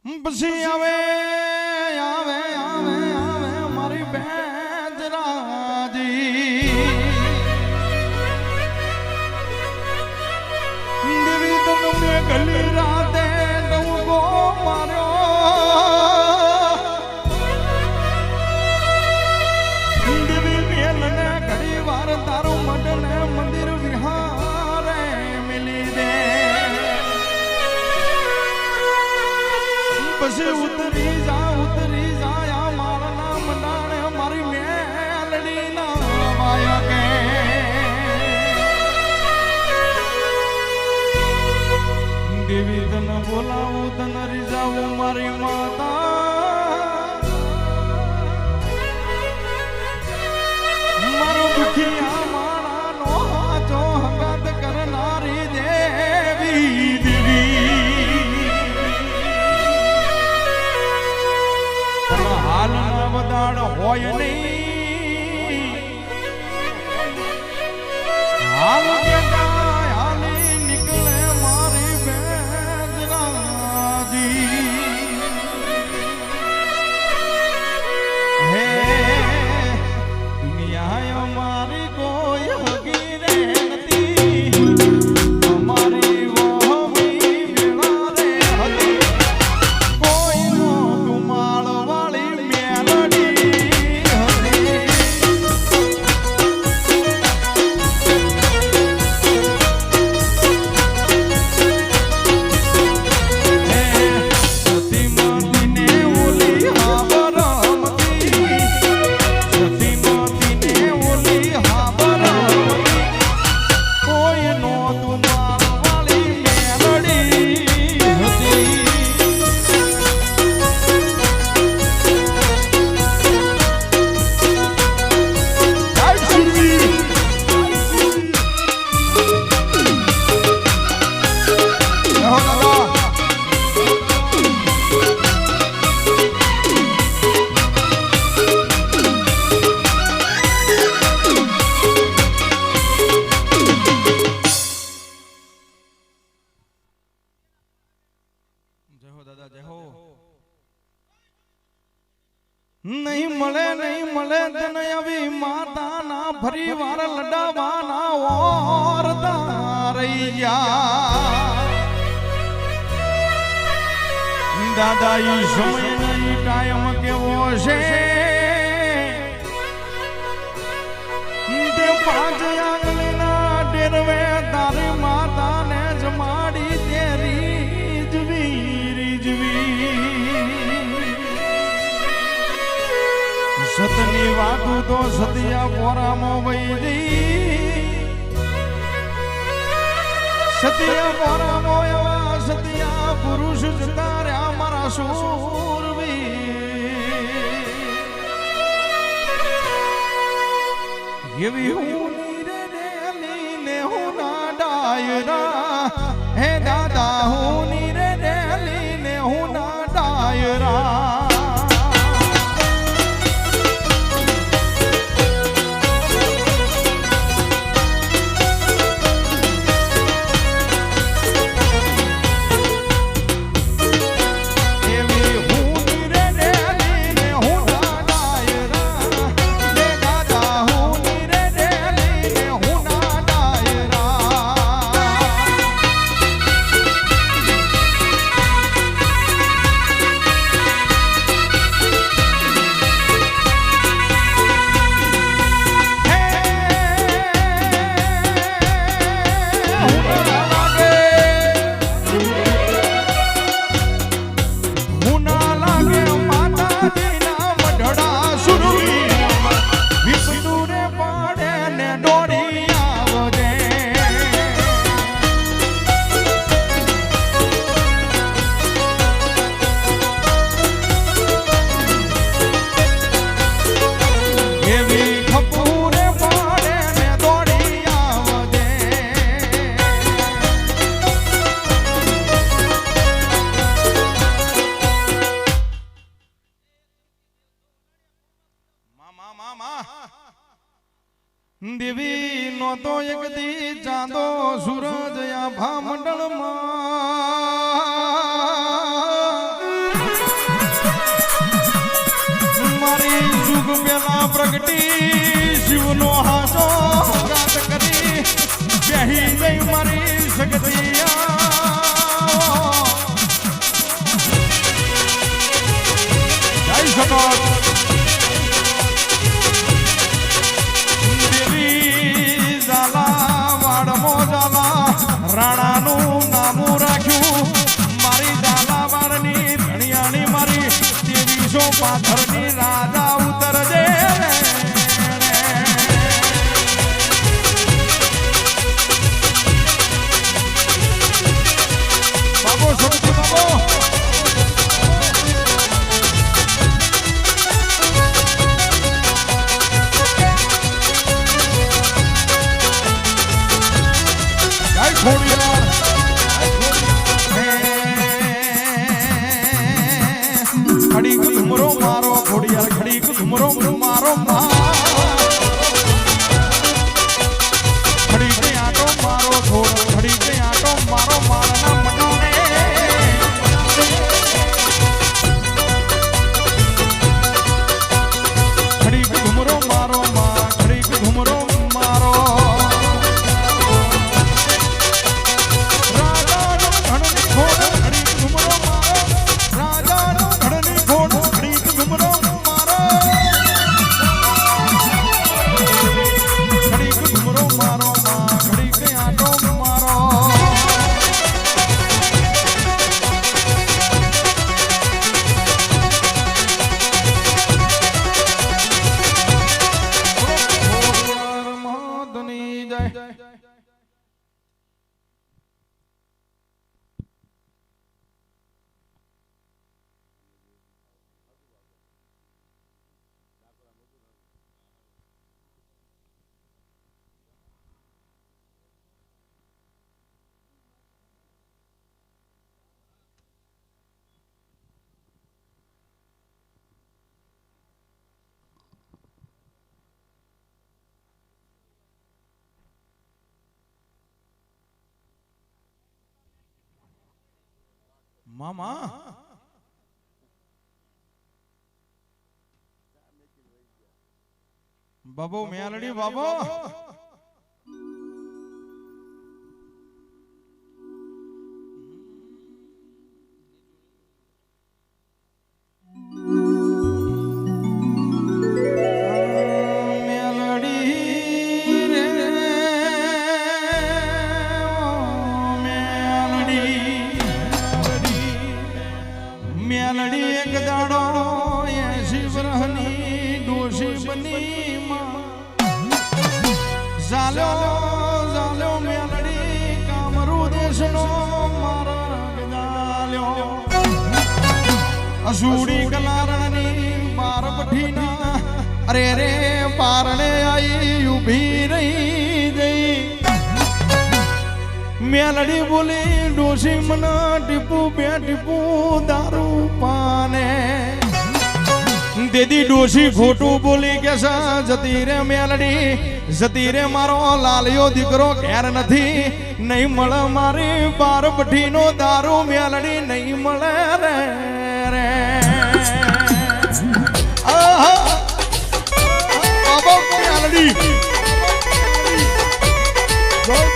પછી આવે આવે આવે આવે મારી બેજરાજી દેવી તને મેં ગલી રાતે ડુંગો માર્યો દેવી મેલને ઘડી વાર તારું મઢને મંદિર વિહારે મિલી દે પછી ઉતરી જા મારના મંડાણે મારી મેલડી ના વાયા કે દેવી તને બોલાવું તને રીઝાવું મારી માતા મારો દુખિયા માણાનો હાચો હંગાત કરનારી દેવી હાલ ના બદાડ હોય નહીં હાલ હાલી નીકળે મારી બેજરાજી હે દુનિયા મારી કોઈ હગી રે નથી અમારી વહમી વેળા રે હતી કોઈ નો તુમાળ નહીં મળે તને આવી માતાના ફરી વાર લડાવાના ઓરતા રહી જા દાદા ઈ સમય નહીં ટાઈમ કેવો છે તે 5 આંગળીના ડેરવે તારી માતાને જમાડી તે રીજવી સતની વાતું તો સતિયા પોરામાં વહી જઈ સતિયા પોરામાં એવા સતિયા પુરુષ જતા રહ્યા મારા શૂરવીર એવી હું નીરે હું ના ડાયરા હે દાદા હું નીરે હું ના ડાયરા દેવી નો તો એક દી ચાંદો સૂરજ આભા મંડળમાં પ્રગટી શિવનો હાસો ગાત કરી બેહી જઈ મારી સગતિયા જય સગત દેવી ઝાલા વાડમો ઝાલા રાણાનું નામું રાખ્યું મારી ઝાલા વાડની ધણિયાણી મારી દેવીસો પાથરની રાજા ઉતરજે બાબો સબજી બાબો ખડીક ઘુમરો મારો ઘોડિયાર ખડીક ઘુમરો મારો ખડીક આટો મારો ઘોડો ખડીક આટો મારો મારના મટોને ખડીક ઘુમરો મારો ખડીક ઘુમરો મારો મામા બાબો મેલડી બાબો મેલડી એક દાડો 80 વર્ષની ડોશી બની ઝાલ્યો મેલડી કામરૂ દેશનો મારા ગજાલ્યો અસુડી કલારણની બાર પઠીના અરે રે પારણે આઈ ઊભી રહી ગઈ મેલડી બોલી ડોશી મના ટીપુ બે ટીપુ દારૂ પાને દેદી ડોશી ખોટું બોલી કે જતી રે મેલડી જતી રે મારો લાલિયો દીકરો ઘેર નથી નહીં મળે મારી બાર પઠીનો દારૂ મેલડી નહીં મળે રે રે બાબા મેલડી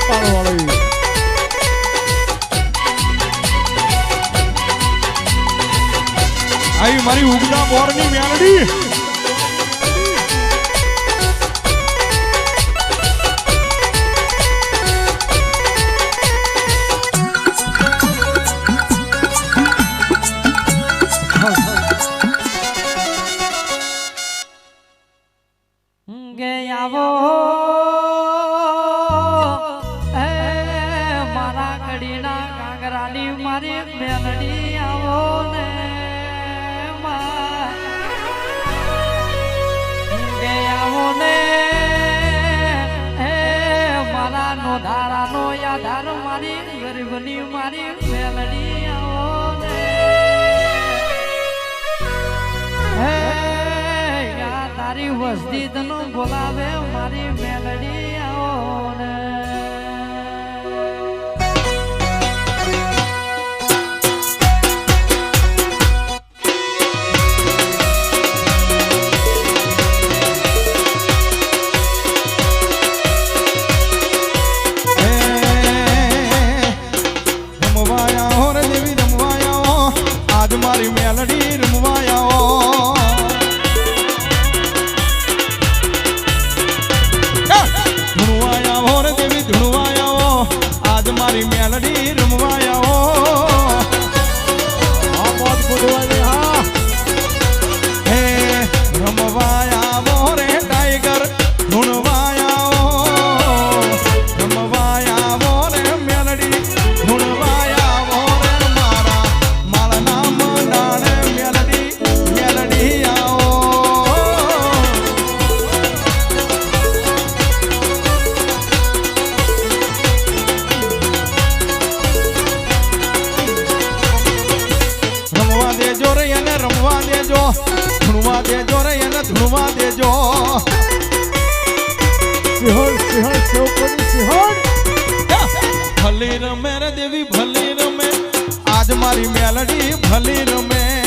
પાડવાળી આઈ મારી ઉગતા બોરની મેલડી ગે આવો મારા કડીના કાંગરાની મારી મેલડી આવો ને મારા નો ધારાનો યાધાર મારી ગરીબની મારી મેલડી આવો ને તારી વસ્તી તનો બોલાવે મારી મેલડી આવો ને દેજો રે એને રમવા દેજો ધૂણવા દેજો રે એને ધૂણવા દેજો સિંહણ સિંહણ સેવકોની સિંહણ ભલી રમે રે દેવી ભલી રમે આજ મારી મેલડી ભલી રમે